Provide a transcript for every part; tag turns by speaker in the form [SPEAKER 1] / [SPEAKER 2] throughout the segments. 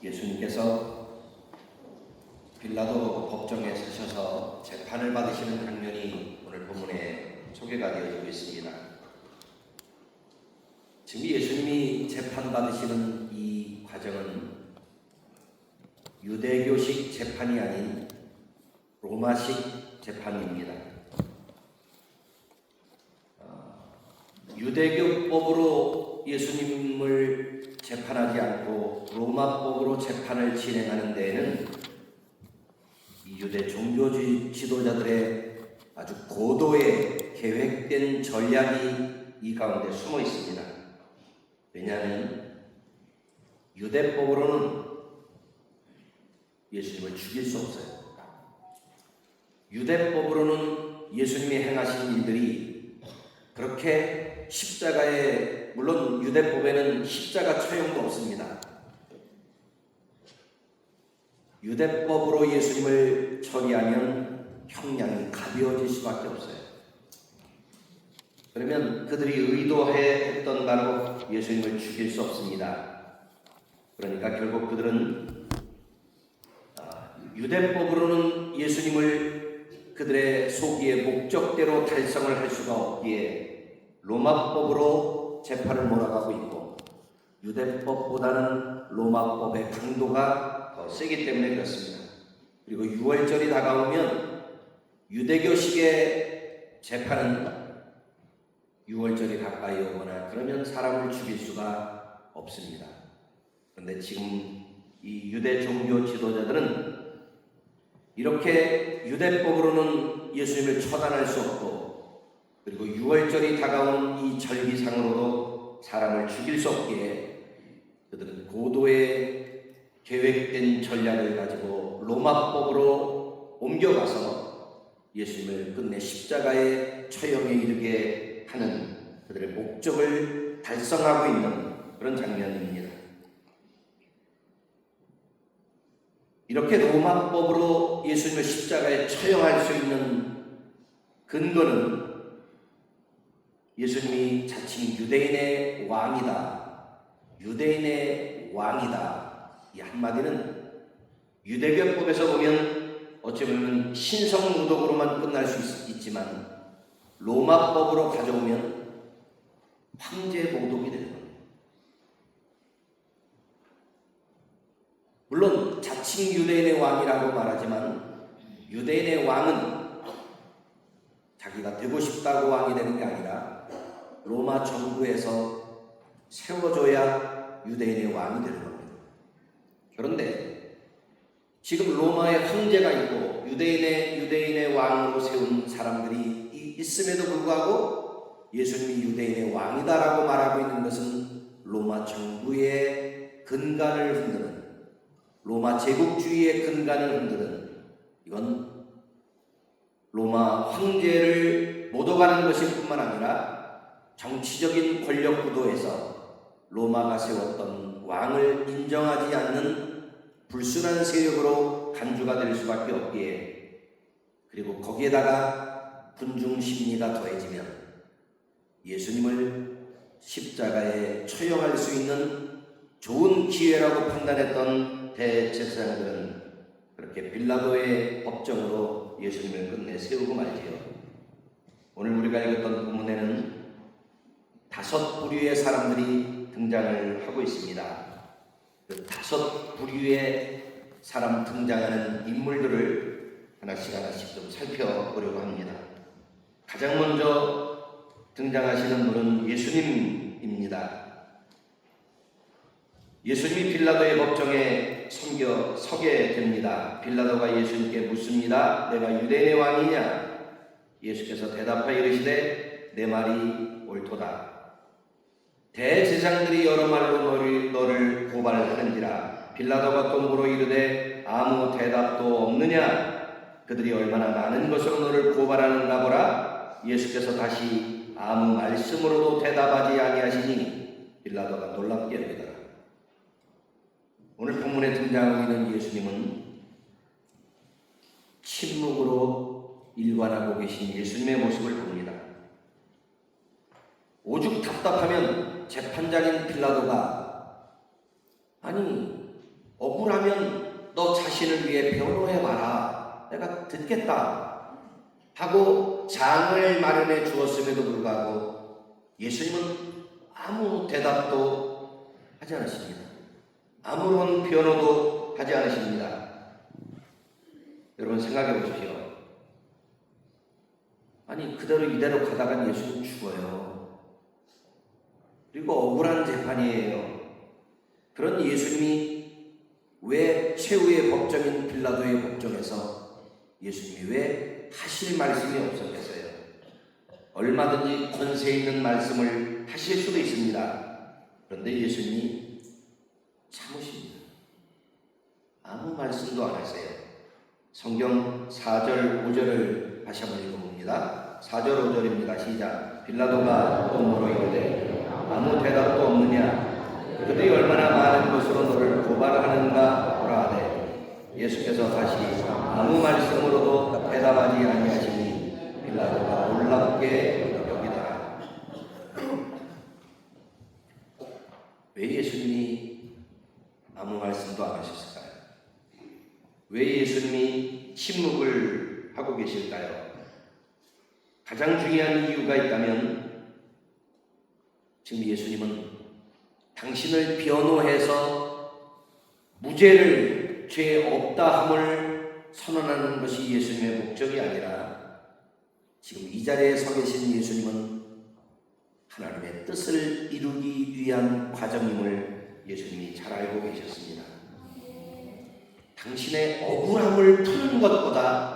[SPEAKER 1] 예수님께서 빌라도 법정에 서셔서 재판을 받으시는 장면이 오늘 본문에 소개가 되어지고 있습니다. 지금 예수님이 재판받으시는 이 과정은 유대교식 재판이 아닌 로마식 재판입니다. 유대교법으로 예수님을 재판하지 않고 로마법으로 재판을 진행하는 데에는 이 유대 종교 지도자들의 아주 고도의 계획된 전략이 이 가운데 숨어 있습니다. 왜냐하면 유대법으로는 예수님을 죽일 수 없어요. 유대법으로는 예수님이 행하신 일들이 그렇게 십자가에, 물론 유대법에는 십자가 처형도 없습니다. 유대법으로 예수님을 처리하면 형량이 가벼워질 수밖에 없어요. 그러면 그들이 의도했던 바로 예수님을 죽일 수 없습니다. 그러니까 결국 그들은 유대법으로는 예수님을 그들의 소기의 목적대로 달성을 할 수가 없기에 로마법으로 재판을 몰아가고 있고, 유대법보다는 로마법의 강도가 더 세기 때문에 그렇습니다. 그리고 유월절이 다가오면 유대교식의 재판은 유월절이 가까이 오거나 그러면 사람을 죽일 수가 없습니다. 그런데 지금 이 유대 종교 지도자들은 이렇게 유대법으로는 예수님을 처단할 수 없고, 그리고 유월절이 다가온 이 절기상으로도 사람을 죽일 수 없기에 그들은 고도의 계획된 전략을 가지고 로마법으로 옮겨가서 예수님을 끝내 십자가의 처형에 이르게 하는 그들의 목적을 달성하고 있는 그런 장면입니다. 이렇게 로마법으로 예수님을 십자가에 처형할 수 있는 근거는 예수님이 자칭 유대인의 왕이다, 유대인의 왕이다, 이 한마디는 유대교법에서 보면 어찌 보면 신성모독으로만 끝날 수 있지만 로마법으로 가져오면 황제 모독이 되는 겁니다. 물론 자칭 유대인의 왕이라고 말하지만 유대인의 왕은 자기가 되고 싶다고 왕이 되는 게 아니라 로마 정부에서 세워줘야 유대인의 왕이 되는 겁니다. 그런데 지금 로마의 황제가 있고 유대인의 왕으로 세운 사람들이 있음에도 불구하고 예수님이 유대인의 왕이다라고 말하고 있는 것은 로마 정부의 근간을 흔드는, 로마 제국주의의 근간을 흔드는, 이건 로마 황제를 모독하는 것일 뿐만 아니라 정치적인 권력 구도에서 로마가 세웠던 왕을 인정하지 않는 불순한 세력으로 간주가 될 수밖에 없기에, 그리고 거기에다가 군중 심리가 더해지면 예수님을 십자가에 처형할 수 있는 좋은 기회라고 판단했던 대제사장들은 그렇게 빌라도의 법정으로 예수님을 끝내 세우고 말지요. 오늘 우리가 읽었던 본문에는 5 부류의 사람들이 등장을 하고 있습니다. 그 5 부류의 사람 등장하는 인물들을 하나씩 좀 살펴보려고 합니다. 가장 먼저 등장하시는 분은 예수님입니다. 예수님이 빌라도의 법정에 서게 됩니다. 빌라도가 예수님께 묻습니다. 내가 유대인의 왕이냐? 예수께서 대답하여 이르시되 내 말이 옳도다. 대제사장들이 여러 말로 너를 고발하는지라. 빌라도가 또 물어 이르되 아무 대답도 없느냐? 그들이 얼마나 많은 것으로 너를 고발하는가 보라. 예수께서 다시 아무 말씀으로도 대답하지 아니하시니 빌라도가 놀랍게 여기더라. 오늘 본문에 등장하고 있는 예수님은 침묵으로 일관하고 계신 예수님의 모습을 봅니다. 오죽 답답하면 재판장인 빌라도가 아니 억울하면 너 자신을 위해 변호해봐라. 내가 듣겠다. 하고 장을 마련해 주었음에도 불구하고 예수님은 아무 대답도 하지 않으십니다. 아무런 변호도 하지 않으십니다. 여러분 생각해 보십시오. 아니 그대로 이대로 가다가 예수는 죽어요. 그리고 억울한 재판이에요. 그런 예수님이 왜 최후의 법정인 빌라도의 법정에서 예수님이 왜 하실 말씀이 없었겠어요? 얼마든지 권세 있는 말씀을 하실 수도 있습니다. 그런데 예수님이 참으십니다. 아무 말씀도 안 하세요. 성경 4절 5절을 다시 한번 읽어봅니다. 4절 5절입니다. 시작. 빌라도가 또 물어 이르되 아무 대답도 없느냐? 그들이 얼마나 많은 것으로 너를 고발하는가 보라 하되 예수께서 다시 아무 말씀으로도 대답하지 아니하시니 빌라도가 놀랍게 여기더라. 왜 예수님이 아무 말씀도 안 하셨을까요? 왜 예수님이 침묵을 하고 계실까요? 가장 중요한 이유가 있다면 지금 예수님은 당신을 변호해서 무죄를 죄 없다 함을 선언하는 것이 예수님의 목적이 아니라 지금 이 자리에 서 계신 예수님은 하나님의 뜻을 이루기 위한 과정임을 예수님이 잘 알고 계셨습니다. 당신의 억울함을 푸는 것보다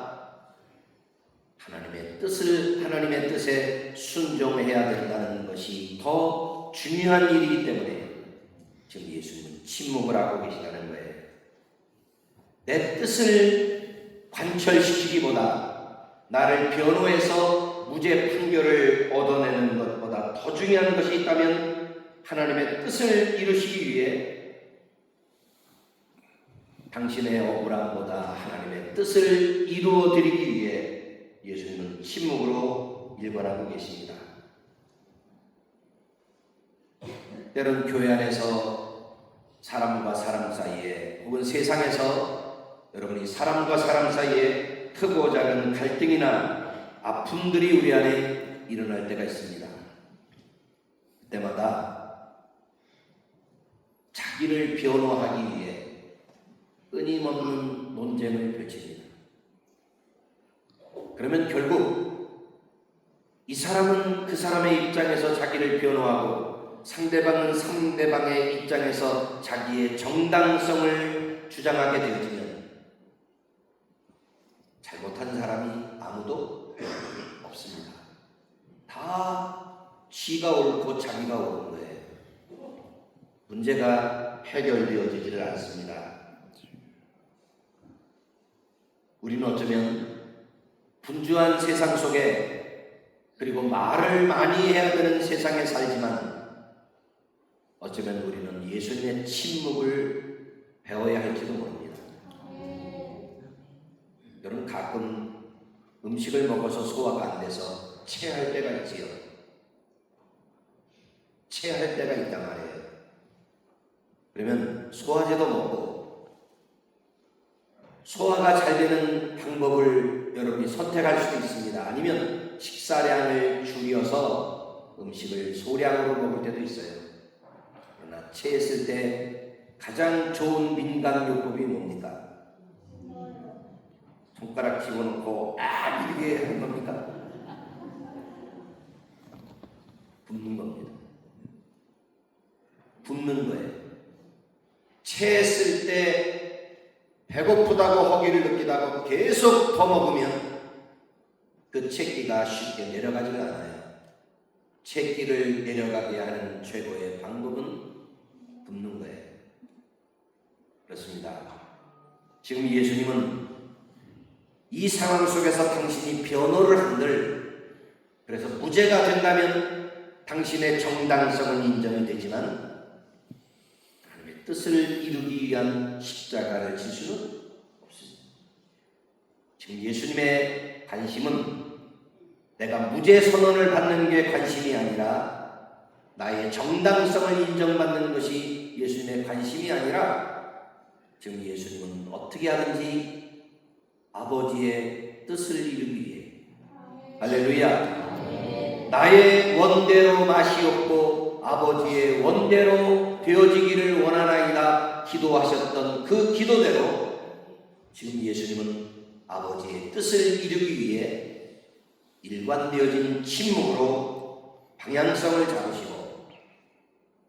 [SPEAKER 1] 하나님의 뜻에 순종해야 된다는 것이 더 중요한 일이기 때문에 지금 예수님은 침묵을 하고 계시다는 거예요. 내 뜻을 관철시키기보다 나를 변호해서 무죄 판결을 얻어내는 것보다 더 중요한 것이 있다면 하나님의 뜻을 이루시기 위해 당신의 억울함보다 하나님의 뜻을 이루어 드리기 위해 예수님은 침묵으로 일관하고 계십니다. 때론 교회 안에서 사람과 사람 사이에 혹은 세상에서 여러분이 사람과 사람 사이에 크고 작은 갈등이나 아픔들이 우리 안에 일어날 때가 있습니다. 그때마다 자기를 변호하기 위해 끊임없는 논쟁을 펼칩니다. 그러면 결국 이 사람은 그 사람의 입장에서 자기를 변호하고 상대방은 상대방의 입장에서 자기의 정당성을 주장하게 되어지면 잘못한 사람이 아무도 없습니다. 다 지가 옳고 자기가 옳은 거예요. 문제가 해결되어지지를 않습니다. 우리는 어쩌면 분주한 세상 속에 그리고 말을 많이 해야 되는 세상에 살지만 어쩌면 우리는 예수님의 침묵을 배워야 할지도 모릅니다. 여러분 가끔 음식을 먹어서 소화가 안 돼서 체할 때가 있지요. 체할 때가 있단 말이에요. 그러면 소화제도 먹고 소화가 잘 되는 방법을 여러분이 선택할 수도 있습니다. 아니면 식사량을 줄여서 음식을 소량으로 먹을 때도 있어요. 그러나 체했을 때 가장 좋은 민간요법이 뭡니까? 손가락 집어넣고 이렇게 하는 겁니까? 붓는 겁니다. 붓는 거예요. 체했을 때 배고프다고 허기를 느끼다고 계속 더 먹으면 그 채기가 쉽게 내려가지가 않아요. 채기를 내려가게 하는 최고의 방법은 붓는 거예요. 그렇습니다. 지금 예수님은 이 상황 속에서 당신이 변호를 한들 그래서 무죄가 된다면 당신의 정당성은 인정이 되지만 뜻을 이루기 위한 십자가를 질 수는 없습니다. 지금 예수님의 관심은 내가 무죄 선언을 받는 게 관심이 아니라 나의 정당성을 인정받는 것이 예수님의 관심이 아니라 지금 예수님은 어떻게 하든지 아버지의 뜻을 이루기 위해 할렐루야 나의 원대로 마시옵고 아버지의 원대로 되어지기를 원하나이다 기도하셨던 그 기도대로 지금 예수님은 아버지의 뜻을 이루기 위해 일관되어진 침묵으로 방향성을 잡으시고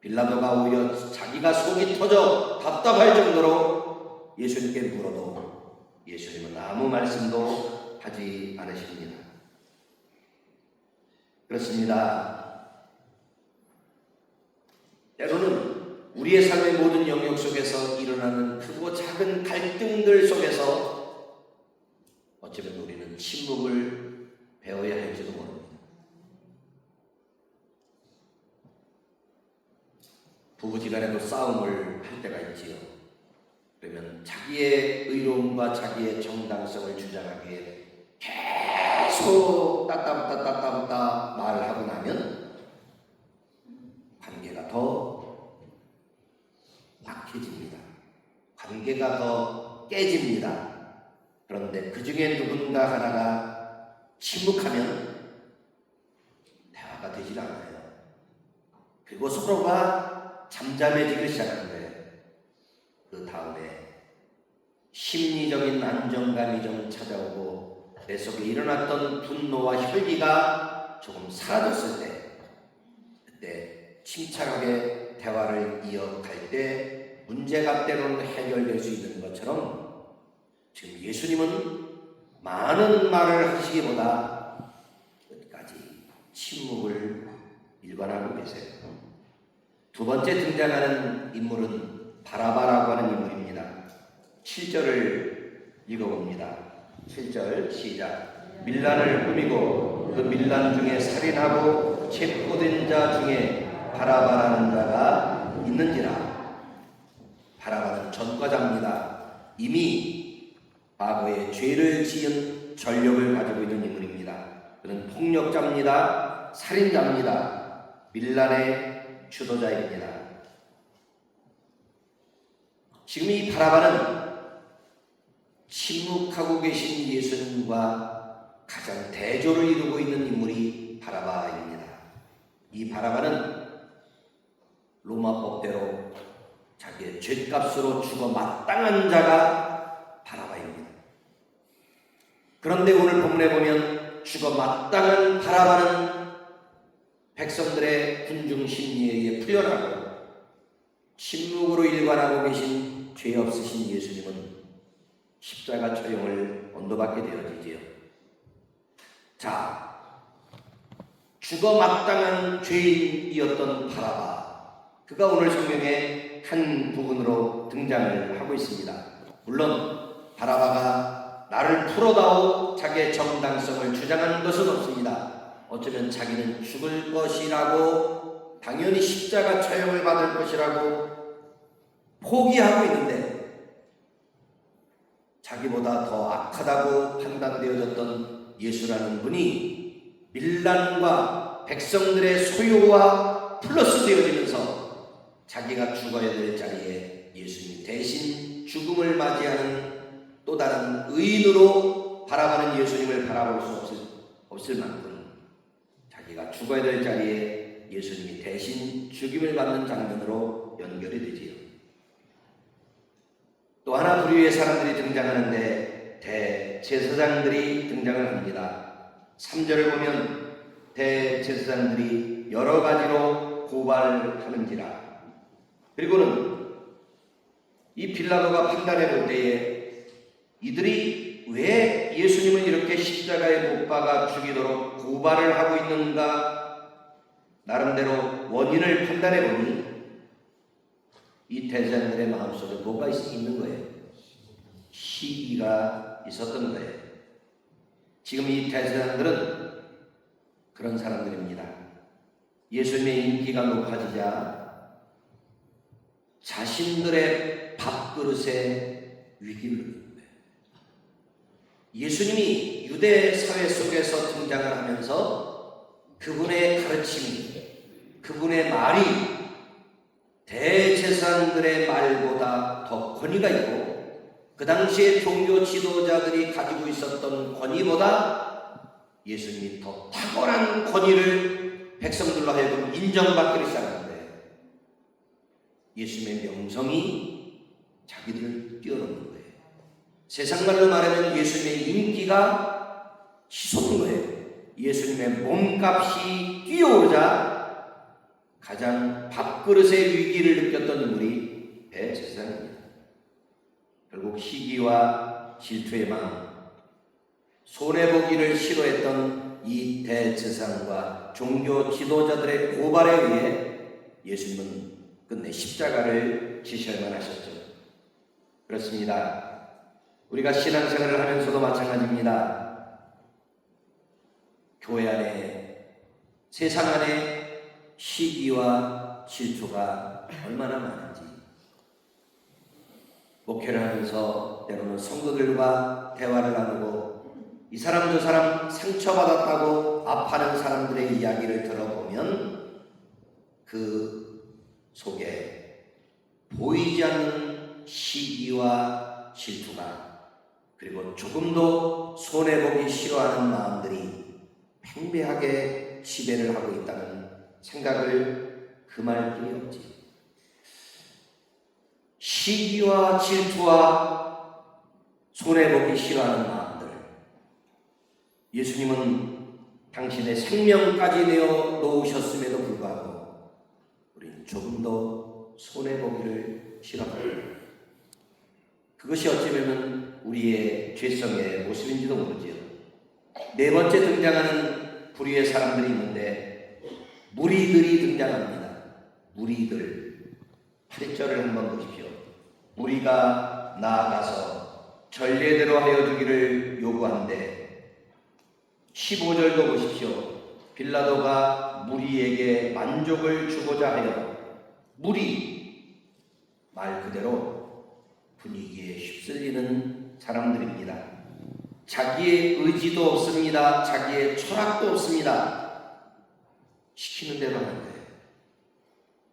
[SPEAKER 1] 빌라도가 오히려 자기가 속이 터져 답답할 정도로 예수님께 물어도 예수님은 아무 말씀도 하지 않으십니다. 그렇습니다. 때로는 우리의 삶의 모든 영역 속에서 일어나는 크고 작은 갈등들 속에서 어쩌면 우리는 침묵을 배워야 할지도 모릅니다. 부부지간에도 싸움을 할 때가 있지요. 그러면 자기의 의로움과 자기의 정당성을 주장하기에 계속 따따붙다 말을 하고 나면 관계가 더 약해집니다. 관계가 더 깨집니다. 그런데 그 중에 누군가 하나가 침묵하면 대화가 되질 않아요. 그리고 서로가 잠잠해지기 시작하는데 그 다음에 심리적인 안정감이 좀 찾아오고 내 속에 일어났던 분노와 혈기가 조금 사라졌을 때 그때 침착하게 대화를 이어갈 때 문제가 때로는 해결될 수 있는 것처럼 지금 예수님은 많은 말을 하시기보다 끝까지 침묵을 일관하고 계세요. 두 번째 등장하는 인물은 바라바라고 하는 인물입니다. 7절을 읽어봅니다. 7절 시작. 밀란을 꾸미고 그 밀란 중에 살인하고 체포된 자 중에 바라바라는 자가 있는지라. 바라바는 전과자입니다. 이미 과거에 죄를 지은 전력을 가지고 있는 인물입니다. 그는 폭력자입니다. 살인자입니다. 밀란의 주도자입니다. 지금 이 바라바는 침묵하고 계신 예수님과 가장 대조를 이루고 있는 인물이 바라바입니다. 이 바라바는 로마법대로 자기의 죗값으로 죽어 마땅한 자가 바라바입니다. 그런데 오늘 본문에 보면 죽어 마땅한 바라바는 백성들의 군중 심리에 의해 풀려나고 침묵으로 일관하고 계신 죄 없으신 예수님은 십자가 처형을 언도받게 되어지지요. 자, 죽어 마땅한 죄인이었던 바라바, 그가 오늘 성경의 한 부분으로 등장을 하고 있습니다. 물론 바라바가 나를 풀어다오 자기의 정당성을 주장하는 것은 없습니다. 어쩌면 자기는 죽을 것이라고 당연히 십자가 처형을 받을 것이라고 포기하고 있는데 자기보다 더 악하다고 판단되어졌던 예수라는 분이 밀란과 백성들의 소요와 플러스 되어지면서 자기가 죽어야 될 자리에 예수님이 대신 죽음을 맞이하는 또 다른 의인으로 바라보는 예수님을 바라볼 수 없을 만큼 자기가 죽어야 될 자리에 예수님이 대신 죽임을 받는 장면으로 연결이 되지요. 또 하나 부류의 사람들이 등장하는데 대제사장들이 등장을 합니다. 3절을 보면 대제사장들이 여러 가지로 고발을 하는지라. 그리고는 이 빌라도가 판단해 볼 때에 이들이 왜 예수님을 이렇게 십자가에 못 박아 죽이도록 고발을 하고 있는가 나름대로 원인을 판단해 보니 이 대제사장들의 마음속에 뭐가 있는 거예요? 시기가 있었던 거예요. 지금 이 대제사장들은 그런 사람들입니다. 예수님의 인기가 높아지자 자신들의 밥그릇에 위기를 느끼는 거예요. 예수님이 유대 사회 속에서 등장을 하면서 그분의 가르침이, 그분의 말이 대제사장들의 대제사장들의 말보다 더 권위가 있고 그 당시에 종교 지도자들이 가지고 있었던 권위보다 예수님이 더 탁월한 권위를 백성들로 하여금 인정받기를 시작하는데 예수님의 명성이 자기들을 뛰어넘는 거예요. 세상 말로 말하면 예수님의 인기가 치솟는 거예요. 예수님의 몸값이 뛰어오르자 가장 밥그릇의 위기를 느꼈던 인물이 대제사장입니다. 결국 시기와 질투의 마음, 손해보기를 싫어했던 이 대제사장과 종교 지도자들의 고발에 의해 예수님은 끝내 십자가를 지셔야만 하셨죠. 그렇습니다. 우리가 신앙생활을 하면서도 마찬가지입니다. 교회 안에, 세상 안에 시기와 질투가 얼마나 많은지, 목회를 하면서 때로는 성도들과 대화를 나누고 이 사람 저 사람 상처받았다고 아파하는 사람들의 이야기를 들어보면 그 속에 보이지 않는 시기와 질투가, 그리고 조금도 손해보기 싫어하는 마음들이 팽배하게 지배를 하고 있다는 생각을 금할 길이 없지. 시기와 질투와 손해보기 싫어하는 마음들, 예수님은 당신의 생명까지 내어 놓으셨음에도 불구하고 우리는 조금도 손해보기를 싫어합니다. 그것이 어찌보면 우리의 죄성의 모습인지도 모르지요. 네 번째 등장하는 불의의 사람들이 있는데 무리들이 등장합니다. 무리들. 8절을 한번 보십시오. 무리가 나아가서 전례대로 하여 주기를 요구한데 15절도 보십시오. 빌라도가 무리에게 만족을 주고자 하여, 무리 말 그대로 분위기에 휩쓸리는 사람들입니다. 자기의 의지도 없습니다. 자기의 철학도 없습니다. 시키는 대로 하는 거예요.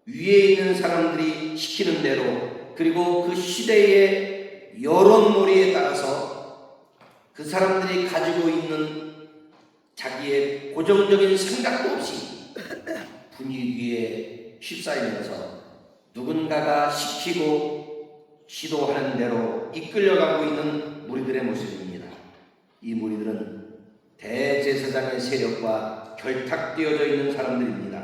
[SPEAKER 1] 위에 있는 사람들이 시키는 대로, 그리고 그 시대의 여론몰이에 따라서 그 사람들이 가지고 있는 자기의 고정적인 생각도 없이 분위기에 휩싸이면서 누군가가 시키고 지도하는 대로 이끌려가고 있는 무리들의 모습입니다. 이 무리들은 대제사장의 세력과 결탁되어져 있는 사람들입니다.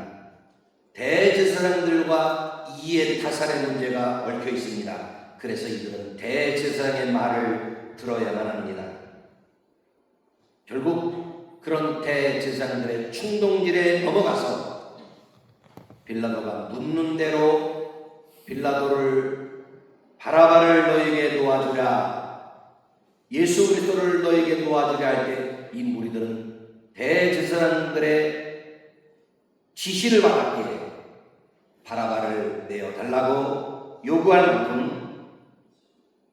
[SPEAKER 1] 대제사장들과 이해타산의 문제가 얽혀 있습니다. 그래서 이들은 대제사장의 말을 들어야만 합니다. 결국 그런 대제사장들의 충동질에 넘어가서 빌라도가 묻는 대로 빌라도를, 바라바를 너에게 놓아주라, 예수 그리스도를 너에게 놓아주라 할 때 이 무리들은 대제사장들의 지시를 받았기에 바라바를 내어달라고 요구할 만큼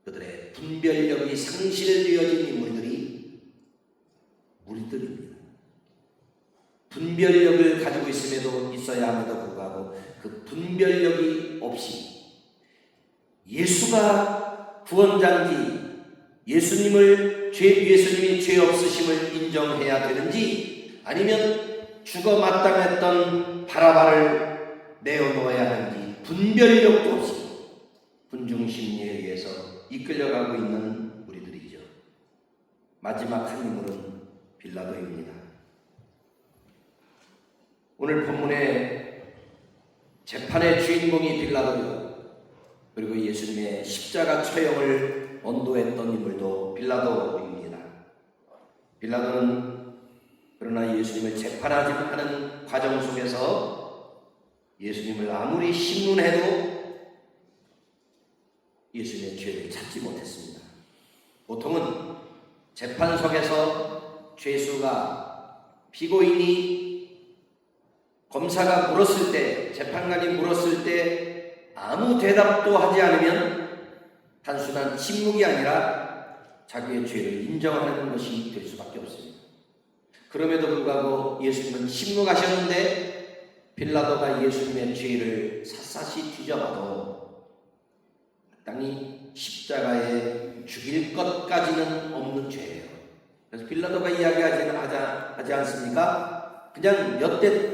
[SPEAKER 1] 그들의 분별력이 상실되어진 인물들이 무리들입니다. 분별력을 가지고 있어야 함에도 불구하고 그 분별력이 없이 예수가 구원자인지, 예수님이 죄 없으심을 인정해야 되는지, 아니면 죽어 마땅했던 바라바를 내어놓아야 하는지 분별력도 없이 분중심리에 의해서 이끌려가고 있는 우리들이죠. 마지막 한 인물은 빌라도입니다. 오늘 본문의 재판의 주인공이 빌라도요, 그리고 예수님의 십자가 처형을 언도했던 인물도 빌라도입니다. 빌라도는 그러나 예수님을 재판하는 과정 속에서 예수님을 아무리 신문해도 예수님의 죄를 찾지 못했습니다. 보통은 재판석에서 죄수가, 피고인이, 검사가 물었을 때, 재판관이 물었을 때 아무 대답도 하지 않으면 단순한 침묵이 아니라 자기의 죄를 인정하는 것이 될 수밖에 없습니다. 그럼에도 불구하고 예수님은 침묵하셨는데 빌라도가 예수님의 죄를 샅샅이 뒤져봐도 마땅히 십자가에 죽일 것까지는 없는 죄예요. 그래서 빌라도가 하지 않습니까? 그냥 몇 대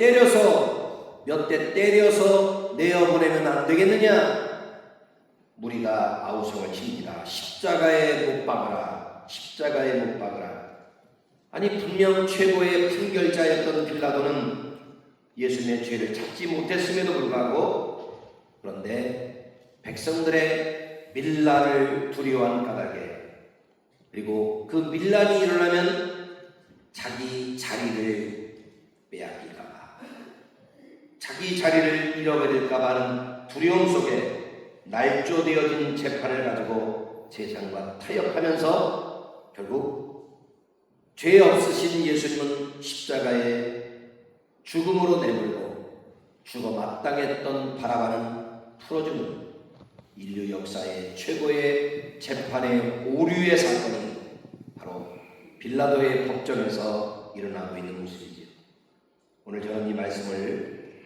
[SPEAKER 1] 때려서 내어보내면 안 되겠느냐? 무리가 아우성을 칩니다. 십자가에 못 박아라. 십자가에 못 박아라. 아니 분명 최고의 판결자였던 빌라도는 예수님의 죄를 찾지 못했음에도 불구하고, 그런데 백성들의 밀란을 두려워한 까닭에, 그리고 그 밀란이 일어나면 자기 자리를 빼앗길까봐, 자기 자리를 잃어버릴까봐 하는 두려움 속에 날조되어진 재판을 가지고 세상과 타협하면서 결국 죄 없으신 예수님은 십자가에 죽음으로 내몰고 죽어 마땅했던 바라바는 풀어주는 인류 역사의 최고의 재판의 오류의 사건이 바로 빌라도의 법정에서 일어나고 있는 모습이지요. 오늘 저는 이 말씀을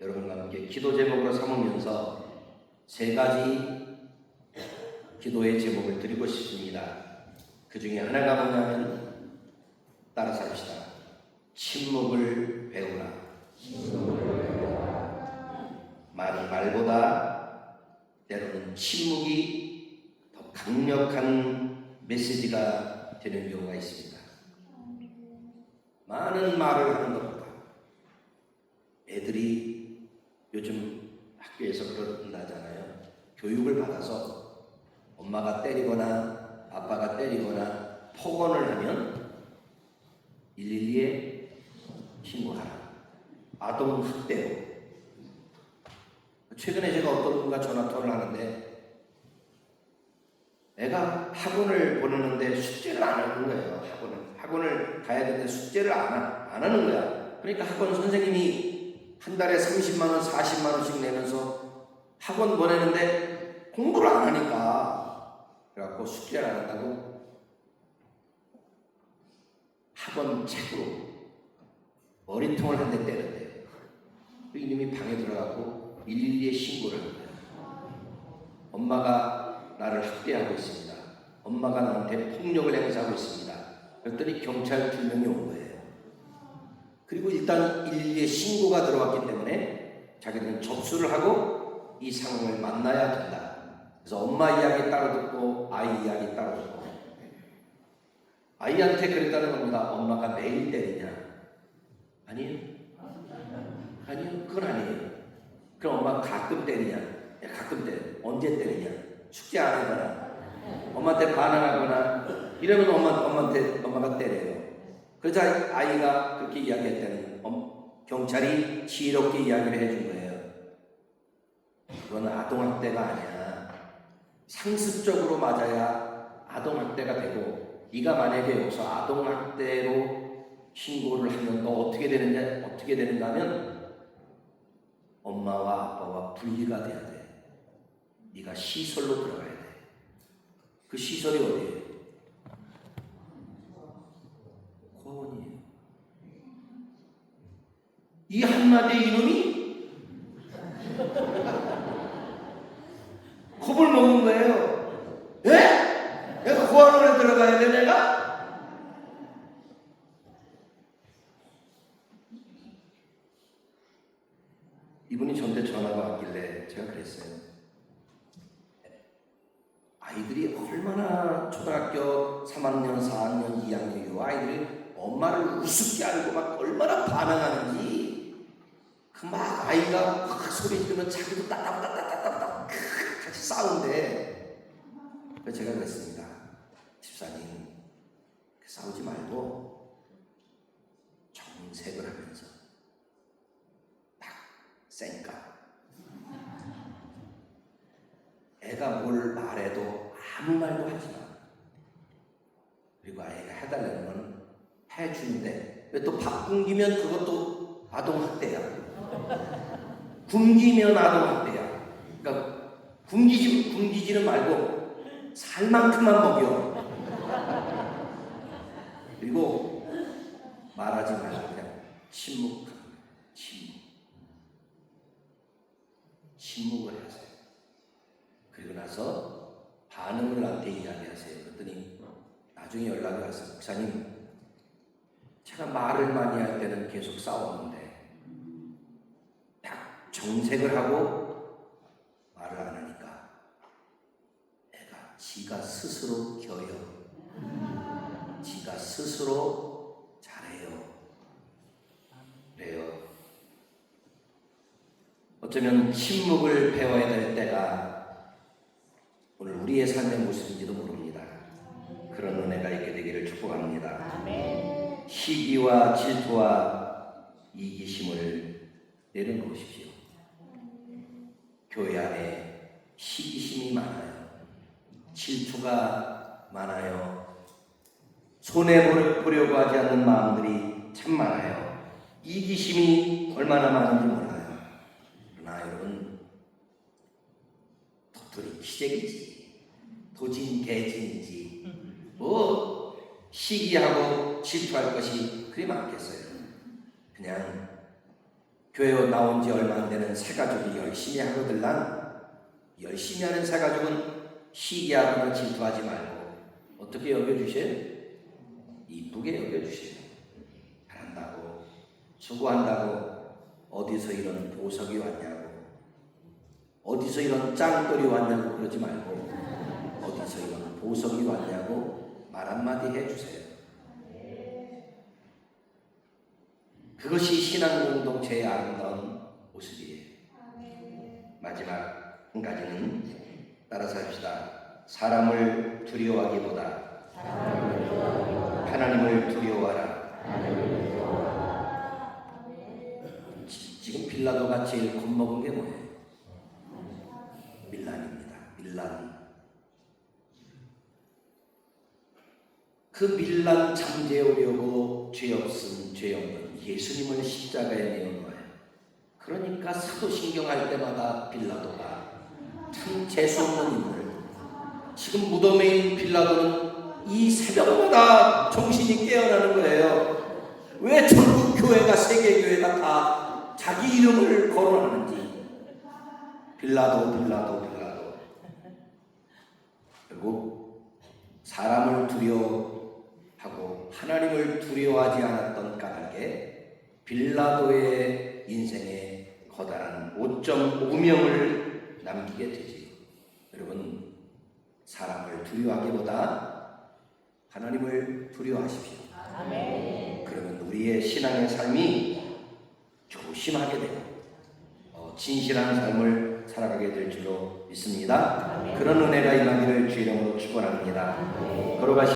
[SPEAKER 1] 여러분과 함께 기도 제목으로 삼으면서 세 가지 기도의 제목을 드리고 싶습니다. 그 중에 하나가 뭐냐면, 따라서 합시다. 침묵을 배우라. 많은 말보다 때로는 침묵이 더 강력한 메시지가 되는 경우가 있습니다. 많은 말을 하는 것보다, 애들이 요즘 학교에서 그런다잖아요. 교육을 받아서 엄마가 때리거나 아빠가 때리거나 폭언을 하면 112에 신고하라. 아동학대요. 최근에 제가 어떤 분과 전화통화를 하는데 애가 학원을 보내는데 숙제를 안 하는 거예요. 학원을 가야 되는데 숙제를 안 하는 거야. 그러니까 학원 선생님이 한 달에 30만 원, 40만 원씩 내면서 학원 보내는데 공부를 안 하니까, 그래갖고 숙제를 안 한다고 학원 책으로 머리통을 한 대 때렸대요. 그 이놈이 방에 들어가고 112에 신고를 한 거예요. 엄마가 나를 학대하고 있습니다. 엄마가 나한테 폭력을 행사하고 있습니다. 그랬더니 경찰 2명이 온 거예요. 그리고 일단 112에 신고가 들어왔기 때문에 자기들은 접수를 하고 이 상황을 만나야 된다. 그래서 엄마 이야기 따로 듣고 아이 이야기 따로 듣고, 아이한테 그랬다는 겁니다. 엄마가 매일 때리냐? 아니에요. 그건 아니에요. 그럼 엄마가 가끔 때리냐? 가끔 때려. 언제 때리냐? 숙제 안 하거나 엄마한테 반항하거나 이러면 엄마가 때려요. 그래서 아이가 그렇게 이야기했다는, 경찰이 지혜롭게 이야기를 해준 거예요. 그건 아동학대가 아니야. 상습적으로 맞아야 아동학대가 되고, 네가 만약에 여기서 아동학대로 신고를 하면 너 어떻게 되는가 하면 엄마와 아빠와 분리가 돼야 돼. 네가 시설로 들어가야 돼. 그 시설이 어디예요? 고아원이에요. 이 한마디 이놈이 겁을 먹은 거예요. 예? 내가 고아원에 들어가야 돼, 내가? 이분이 저한테 전화가 왔길래 제가 그랬어요. 아이들이 얼마나 초등학교 3학년, 4학년, 2학년 이 아이들이 엄마를 우습게 알고 막 얼마나 반항하는지, 그 막 아이가 확 소리 지르면 자기도 따따따따따따 같이 싸운대. 그래서 제가 그랬습니다. 집사님, 싸우지 말고 정색을 하면서 딱 세니까 애가 뭘 말해도 아무 말도 하지 마. 그리고 아이가 해달라는 건 해주는데, 왜 또 밥 굶기면 그것도 아동학대야. 굶기면 아동학대야. 그러니까 굶기지는 말고 살 만큼만 먹여. 그리고 말하지 말고 그냥 침묵을 하세요. 그리고 나서 가서 반응을 나한테 이야기하세요. 그랬더니 나중에 연락이 와서 목사님, 제가 말을 많이 할 때는 계속 싸웠는데 딱 정색을 하고 말을 안 하니까 애가 지가 스스로 겨요. 지가 스스로 잘해요. 그래요. 어쩌면 침묵을 배워야 될 때가 오늘 우리의 삶의 모습인지도 모릅니다. 그런 은혜가 있게 되기를 축복합니다. 시기와 질투와 이기심을 내려놓으십시오. 교회 안에 시기심이 많아요. 질투가 많아요. 손해보려고 하지 않는 마음들이 참 많아요. 이기심이 얼마나 많은지 몰라요. 그러나 여러분, 도토리 키재기지, 도진 개진이지, 뭐 시기하고 질투할 것이 그리 많겠어요. 그냥 교회 나온 지 얼마 안 되는 새가족이 열심히 하거들랑 열심히 하는 새가족은 시기하거나 질투하지 말고 어떻게 여겨주세요? 이쁘게 여겨주세요. 잘한다고, 수고한다고, 어디서 이런 보석이 왔냐고, 어디서 이런 짱돌이 왔냐고 그러지 말고 어디서 이런 보석이 왔냐고 말 한마디 해주세요. 그것이 신앙 공동체의 아름다운 모습이에요. 마지막 한 가지는 따라서 합시다. 사람을 두려워하기보다 하나님을 두려워하라. 지금 빌라도가 제일 겁먹은 게 뭐예요? 밀란입니다. 밀란. 그 밀란 잠재우려고 죄 없음 죄 없는 예수님을 십자가에 내어놓아요. 그러니까 사도신경할 때마다 빌라도가 참 재수없는 인물. 지금 무덤에 있는 빌라도는 이 새벽마다 정신이 깨어나는 거예요. 왜 전국 교회가 세계교회가 다 자기 이름을 거론하는지. 빌라도. 결국 사람을 두려워하고 하나님을 두려워하지 않았던 까닭에 빌라도의 인생에 커다란 5.5명을 남기게 되지. 여러분, 사람을 두려워하기보다 하나님을 두려워하십시오. 아멘. 그러면 우리의 신앙의 삶이 조심하게 되고 진실한 삶을 살아가게 될 줄로 믿습니다. 아멘. 그런 은혜가 임하기를 주의 이름으로 축원합니다. 걸어가시